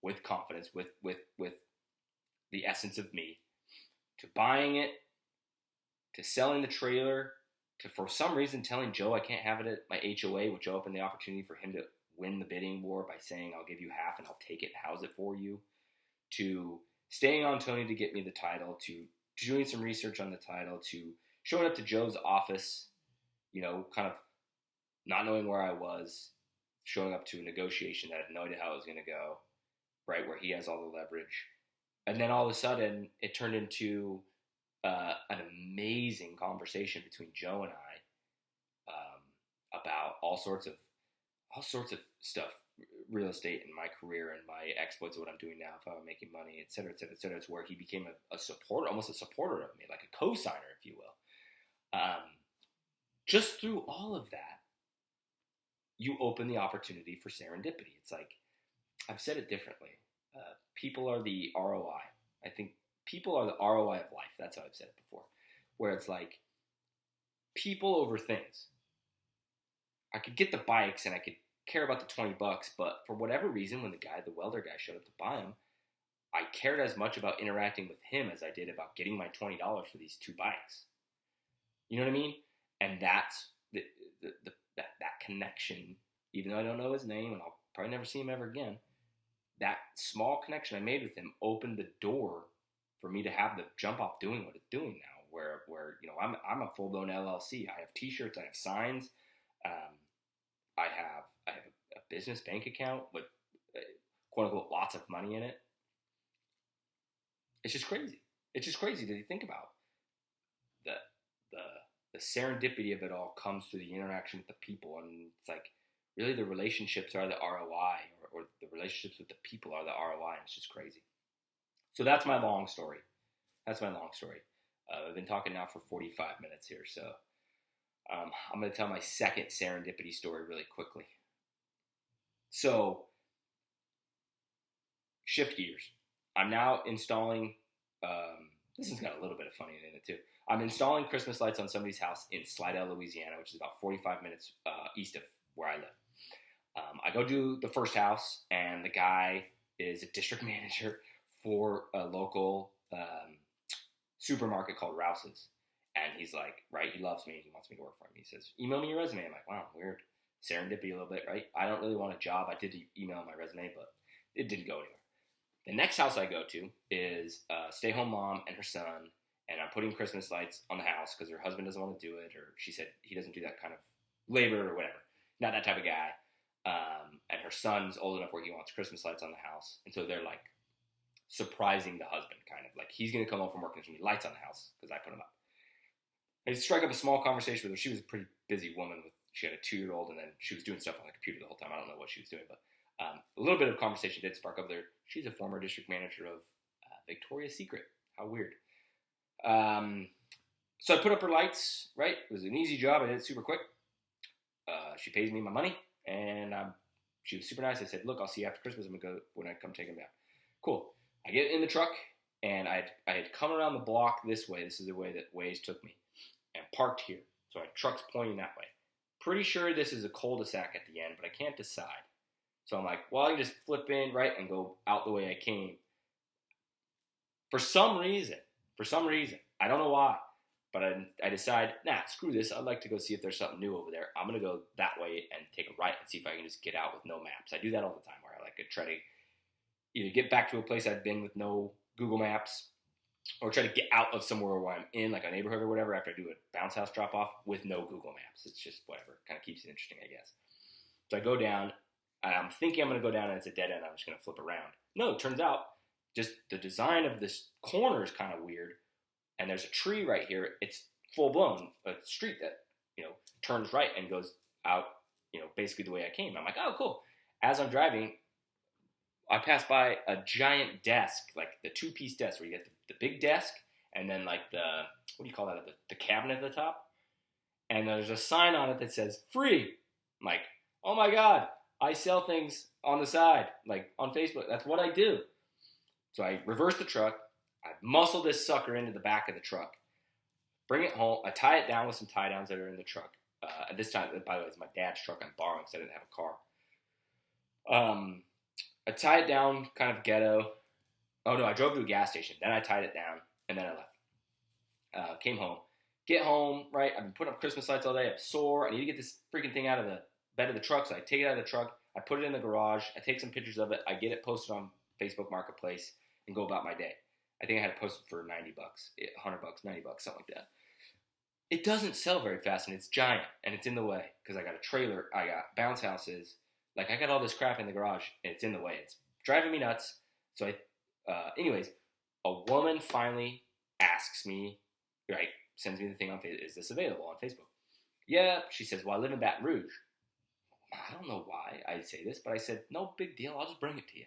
Speaker 1: with confidence, with the essence of me, to buying it, to selling the trailer, to for some reason telling Joe I can't have it at my HOA, which opened the opportunity for him to win the bidding war by saying I'll give you half and I'll take it and house it for you, to staying on Tony to get me the title, to doing some research on the title, to showing up to Joe's office, kind of not knowing where I was, showing up to a negotiation that I had no idea how it was going to go, right, where he has all the leverage. And then all of a sudden, it turned into an amazing conversation between Joe and I about all sorts of stuff, real estate and my career and my exploits of what I'm doing now, if I'm making money, et cetera, et cetera, et cetera. It's where he became a supporter, almost a supporter of me, like a co-signer, if you will. Just through all of that, you open the opportunity for serendipity. It's like, I've said it differently. People are the ROI. I think people are the ROI of life. That's how I've said it before. Where it's like, people over things. I could get the bikes and I could care about the $20, but for whatever reason, when the welder guy showed up to buy them, I cared as much about interacting with him as I did about getting my $20 for these 2 bikes. You know what I mean? And that's that connection, even though I don't know his name and I'll probably never see him ever again, that small connection I made with him opened the door for me to have the jump off doing what it's doing now, where I'm a full-blown LLC. I have t-shirts, I have signs, I have a business bank account with quote unquote lots of money in it. It's just crazy. It's just crazy that you think about the serendipity of it all comes through the interaction with the people, and it's like really the relationships are the ROI, or the relationships with the people are the ROI, and it's just crazy. So that's my long story. I've been talking now for 45 minutes here, so I'm going to tell my second serendipity story really quickly. So, shift gears. I'm now installing, this has got a little bit of funny in it too. I'm installing Christmas lights on somebody's house in Slidell, Louisiana, which is about 45 minutes east of where I live. I go to the first house, and the guy is a district manager for a local supermarket called Rouse's. And he's like, right, he loves me. He wants me to work for him. He says, email me your resume. I'm like, wow, weird. Serendipity a little bit, right? I don't really want a job. I did email my resume, but it didn't go anywhere. The next house I go to is a stay-home mom and her son, and I'm putting Christmas lights on the house because her husband doesn't want to do it, or she said he doesn't do that kind of labor or whatever. Not that type of guy. And her son's old enough where he wants Christmas lights on the house. And so they're like surprising the husband, kind of. Like, he's going to come home from work and there's going to be lights on the house because I put them up. I struck up a small conversation with her. She was a pretty busy woman. She had a 2-year-old, and then she was doing stuff on the computer the whole time. I don't know what she was doing, but a little bit of conversation did spark up there. She's a former district manager of Victoria's Secret. How weird. So I put up her lights, right? It was an easy job. I did it super quick. She pays me my money, and she was super nice. I said, look, I'll see you after Christmas. I'm going to go when I come take them down. Cool. I get in the truck, and I had come around the block this way. This is the way that Waze took me, and parked here. So my truck's pointing that way. Pretty sure this is a cul-de-sac at the end, but I can't decide. So I'm like, well, I can just flip in, right, and go out the way I came. For some reason, I don't know why, But I decide, screw this. I'd like to go see if there's something new over there. I'm going to go that way and take a right and see if I can just get out with no maps. I do that all the time where I like to try to either get back to a place I've been with no Google Maps or try to get out of somewhere where I'm in, like a neighborhood or whatever, after I do a bounce house drop off with no Google Maps. It's just whatever. Kind of keeps it interesting, I guess. So I go down. I'm thinking I'm going to go down and it's a dead end. I'm just going to flip around. No, it turns out just the design of this corner is kind of weird. And there's a tree right here. It's full blown, a street that, turns right and goes out, basically the way I came. I'm like, oh, cool. As I'm driving, I pass by a giant desk, like the 2-piece desk where you get the big desk and then like what do you call that? The cabinet at the top. And there's a sign on it that says free. I'm like, oh my God, I sell things on the side, like on Facebook. That's what I do. So I reverse the truck. I muscle this sucker into the back of the truck, bring it home. I tie it down with some tie downs that are in the truck. At this time, by the way, it's my dad's truck I'm borrowing because I didn't have a car. I tie it down, kind of ghetto. Oh no, I drove to a gas station. Then I tied it down, and then I left. Came home. Get home, right? I've been putting up Christmas lights all day. I'm sore. I need to get this freaking thing out of the bed of the truck. So I take it out of the truck. I put it in the garage. I take some pictures of it. I get it posted on Facebook Marketplace and go about my day. I think I had it posted for $90, $100, $90, something like that. It doesn't sell very fast, and it's giant, and it's in the way because I got a trailer, I got bounce houses, like I got all this crap in the garage, and it's in the way. It's driving me nuts. So anyways, a woman finally asks me, right, sends me the thing on Facebook. Is this available on Facebook? Yeah, she says. Well, I live in Baton Rouge. I don't know why I say this, but I said no big deal. I'll just bring it to you.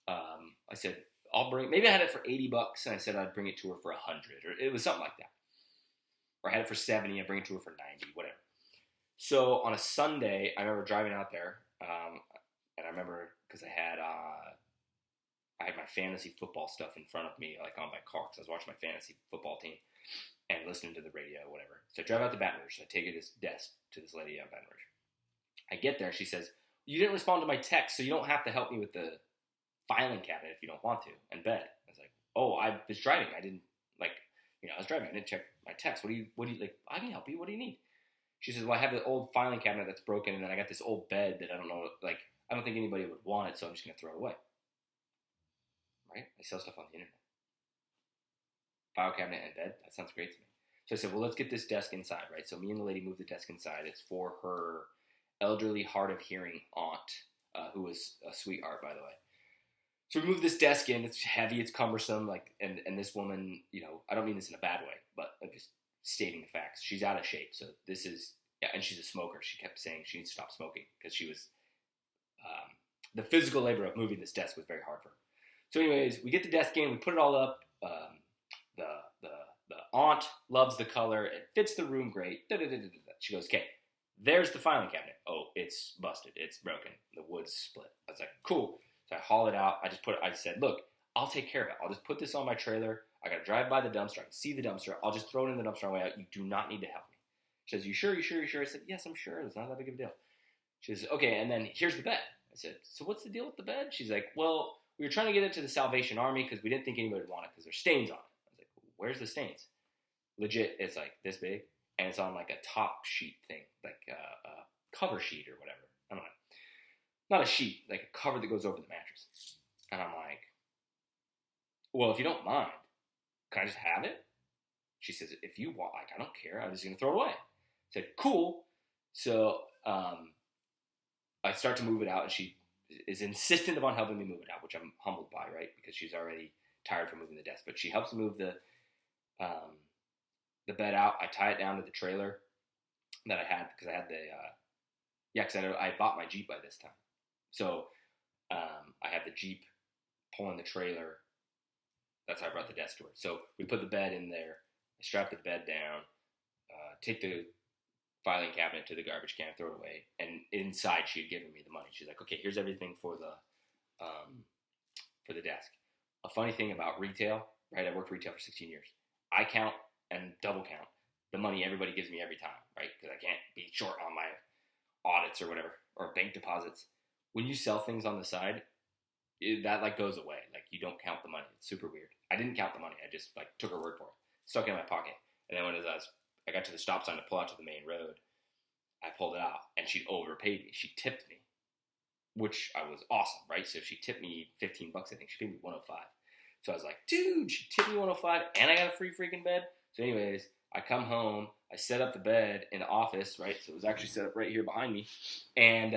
Speaker 1: I said. Maybe I had it for $80 and I said I'd bring it to her for $100 or it was something like that. Or I had it for $70, I'd bring it to her for $90, whatever. So on a Sunday, I remember driving out there, and I remember because I had my fantasy football stuff in front of me, like on my car, because I was watching my fantasy football team and listening to the radio, whatever. So I drive out to Baton Rouge, so I take this desk to this lady out in Baton Rouge. I get there, she says, you didn't respond to my text, so you don't have to help me with the filing cabinet if you don't want to, and bed. I was like, oh, I was driving. I didn't, I was driving. I didn't check my text. What do you, I can help you. What do you need? She says, well, I have the old filing cabinet that's broken, and then I got this old bed that I don't know, I don't think anybody would want it, so I'm just going to throw it away. Right? I sell stuff on the internet. File cabinet and bed? That sounds great to me. So I said, well, let's get this desk inside, right? So me and the lady moved the desk inside. It's for her elderly, hard of hearing aunt, who was a sweetheart, by the way. So we moved this desk in. It's heavy. It's cumbersome. And this woman, I don't mean this in a bad way, but I'm just stating the facts. She's out of shape. So this is, and she's a smoker. She kept saying she needs to stop smoking because she was, the physical labor of moving this desk was very hard for her. So anyways, we get the desk in. We put it all up. The aunt loves the color. It fits the room great. She goes, okay, there's the filing cabinet. Oh, it's busted. It's broken. The wood's split. I was like, cool. So I haul it out. I said, look, I'll take care of it. I'll just put this on my trailer. I got to drive by the dumpster. I can see the dumpster. I'll just throw it in the dumpster on the way out. You do not need to help me. She says, you sure? I said, yes, I'm sure. It's not that big of a deal. She says, okay, and then here's the bed. I said, so what's the deal with the bed? She's like, well, we were trying to get it to the Salvation Army because we didn't think anybody would want it because there's stains on it. I was like, where's the stains? Legit, it's like this big, and it's on like a top sheet thing, like a cover sheet or whatever. I don't know. Not a sheet, like a cover that goes over the mattress. And I'm like, well, if you don't mind, can I just have it? She says, if you want, I don't care. I'm just going to throw it away. I said, cool. So I start to move it out, and she is insistent upon helping me move it out, which I'm humbled by, right? Because she's already tired from moving the desk. But she helps me move the bed out. I tie it down to the trailer that I had because I had because I bought my Jeep by this time. So I had the Jeep pulling the trailer. That's how I brought the desk to her. So we put the bed in there. I strapped the bed down, take the filing cabinet to the garbage can, throw it away. And inside, she had given me the money. She's like, okay, here's everything for the desk. A funny thing about retail, right? I worked retail for 16 years. I count and double count the money everybody gives me every time, right? Because I can't be short on my audits or whatever, or bank deposits. When you sell things on the side, that goes away. You don't count the money. It's super weird. I didn't count the money. I just took her word for it. Stuck it in my pocket. And then I got to the stop sign to pull out to the main road, I pulled it out, and she overpaid me. She tipped me, which I was awesome, right? So she tipped me $15, I think. She paid me $105. So I was like, dude, she tipped me $105, and I got a free freaking bed. So anyways, I come home, I set up the bed in the office, right? So it was actually set up right here behind me. And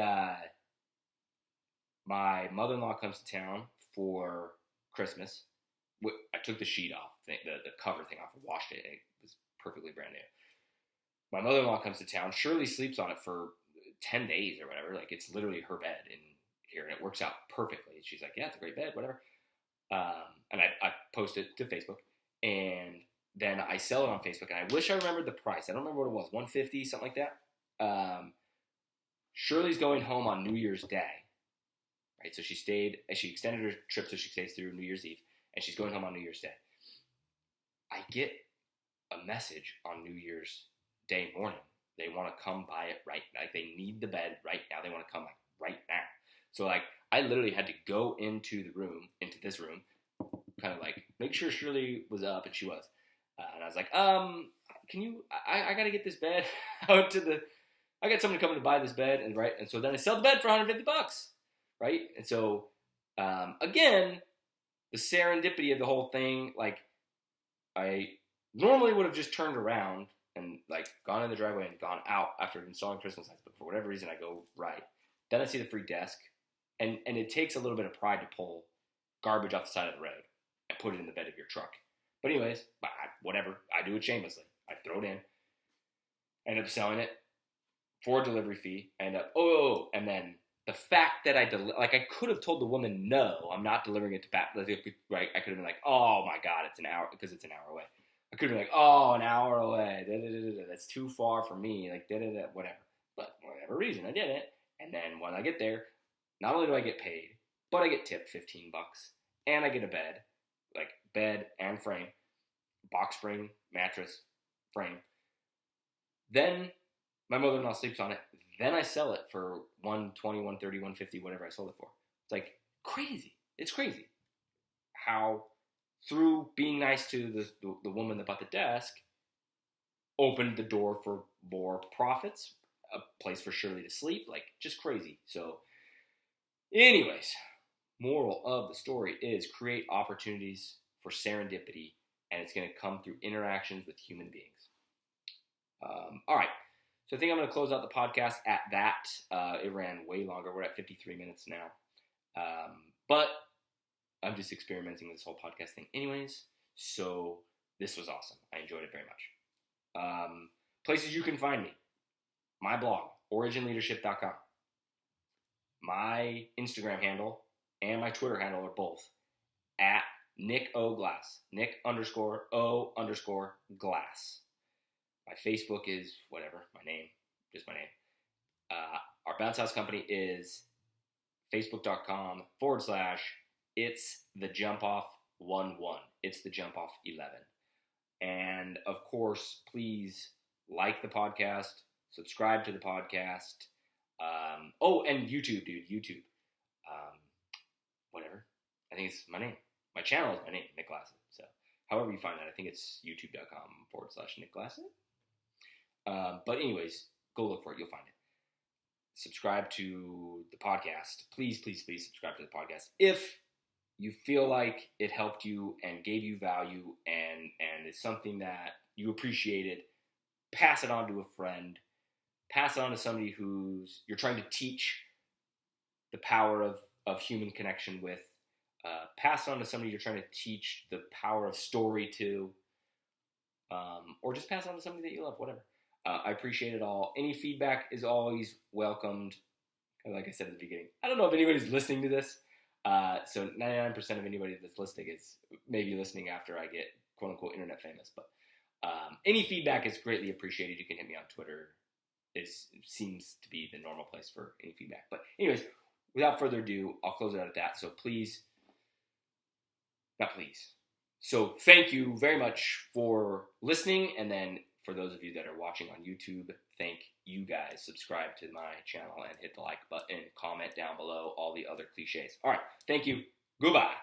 Speaker 1: my mother-in-law comes to town for Christmas. I took the sheet off, the cover thing off, and washed it. It was perfectly brand new. My mother-in-law comes to town. Shirley sleeps on it for 10 days or whatever. Like, it's literally her bed in here, and it works out perfectly. She's like, yeah, it's a great bed, whatever. And I post it to Facebook, and then I sell it on Facebook, and I wish I remembered the price. I don't remember what it was, $150, something like that. Shirley's going home on New Year's Day, right? So she extended her trip so she stays through New Year's Eve, and she's going home on New Year's Day. I get a message on New Year's Day morning. They want to come buy it right now. Like, they need the bed right now. They want to come, like, right now. So, like, I literally had to go into this room, kind of, like, make sure Shirley was up, and she was. And I was like, can you, I got to get this bed out to I got someone coming to buy this bed, and right, and so then I sell the bed for $150, right? And so, again, the serendipity of the whole thing, like, I normally would have just turned around and, like, gone in the driveway and gone out after installing Christmas lights, but for whatever reason, I go right. Then I see the free desk, and it takes a little bit of pride to pull garbage off the side of the road and put it in the bed of your truck. But anyways, whatever, I do it shamelessly. I throw it in, end up selling it for a delivery fee, and then the fact that I could have told the woman, no, I'm not delivering it to back, right? I could have been like, oh my God, it's an hour, because it's an hour away. I could have been like, oh, an hour away, that's too far for me, like, whatever. But for whatever reason, I did it. And then when I get there, not only do I get paid, but I get tipped $15, and I get a bed, like bed and frame, box spring, mattress, frame. Then my mother-in-law sleeps on it. Then I sell it for $120, $130, $150, whatever I sold it for. It's like crazy. It's crazy how through being nice to the woman that bought the desk opened the door for more profits, a place for Shirley to sleep, like just crazy. So anyways, moral of the story is create opportunities for serendipity, and it's going to come through interactions with human beings. All right. So I think I'm going to close out the podcast at that. It ran way longer. We're at 53 minutes now. But I'm just experimenting with this whole podcast thing anyways. So this was awesome. I enjoyed it very much. Places you can find me. My blog, originleadership.com. My Instagram handle and my Twitter handle are both at Nick O. Glass. Nick_O_Glass. My Facebook is whatever, my name, just my name. Our bounce house company is facebook.com/it's the jump off 11. It's the jump off 11. And of course, please like the podcast, subscribe to the podcast. And YouTube, dude, YouTube. Whatever. I think it's my name. My channel is my name, Nick Glassett. So however you find that, I think it's youtube.com/Nick Glassett. But anyways, go look for it. You'll find it. Subscribe to the podcast. Please, please, please subscribe to the podcast. If you feel like it helped you and gave you value and is something that you appreciated, pass it on to a friend. Pass it on to somebody you're trying to teach the power of human connection with. Pass it on to somebody you're trying to teach the power of story to. Or just pass it on to somebody that you love, whatever. I appreciate it all. Any feedback is always welcomed. Like I said at the beginning, I don't know if anybody's listening to this. So 99% of anybody that's listening is maybe listening after I get quote-unquote internet famous. But any feedback is greatly appreciated. You can hit me on Twitter. It seems to be the normal place for any feedback. But anyways, without further ado, I'll close it out at that. So So thank you very much for listening. And then for those of you that are watching on YouTube, thank you guys. Subscribe to my channel and hit the like button. Comment down below all the other cliches. All right. Thank you. Goodbye.